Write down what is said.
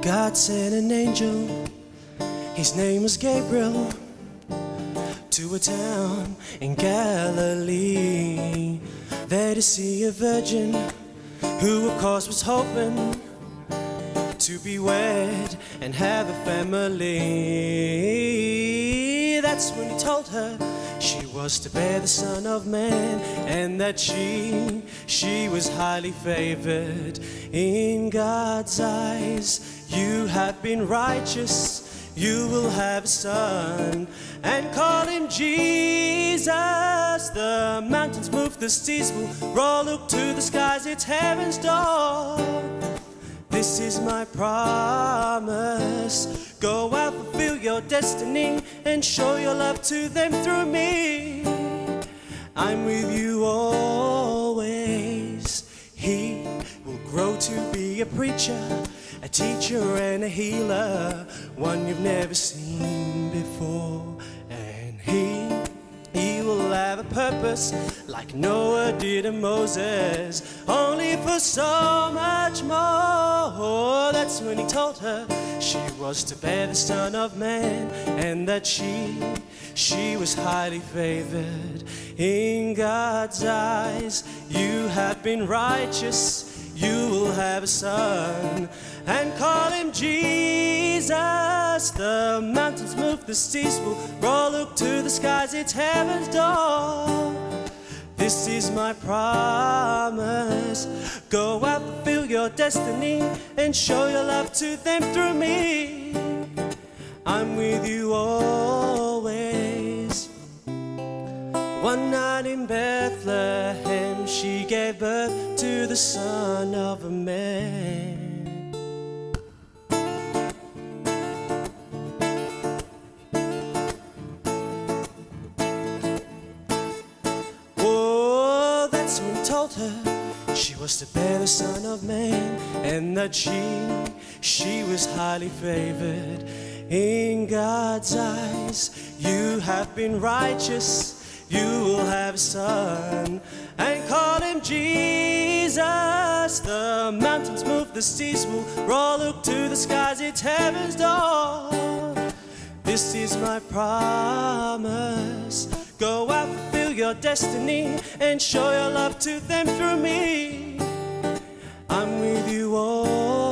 God sent an angel, his name was Gabriel, to a town in Galilee, there to see a virgin who of course was hoping to be wed and have a family. That's when he told her she was to bear the Son of Man, and that she was highly favored in God's eyes. You have been righteous, you will have a son, and call him Jesus. The mountains move, the seas will roll, look to the skies, it's heaven's door. This is my promise. Go out, fulfill your destiny, and show your love to them through me. I'm with you always. He will grow to be a preacher, a teacher and a healer, one you've never seen before. And he will have a purpose like Noah did and Moses, only for so much more. That's when he told her she was to bear the Son of Man, and that she was highly favored in God's eyes. You have been righteous, you will have a son, and call him Jesus. The mountains move, the seas will roll, look to the skies, it's heaven's door. This is my promise. Go out, fulfill your destiny, and show your love to them through me. I'm with you always. One night in Bethlehem, she gave birth to the Son of a Man. Oh, that's when he told her she was to bear the Son of Man, and that she was highly favored in God's eyes. You have been righteous, you will have a son, and call him Jesus. The mountains move, the seas will roll, look to the skies, it's heaven's door. This is my promise. Go out, fulfill your destiny, and show your love to them through me. I'm with you all.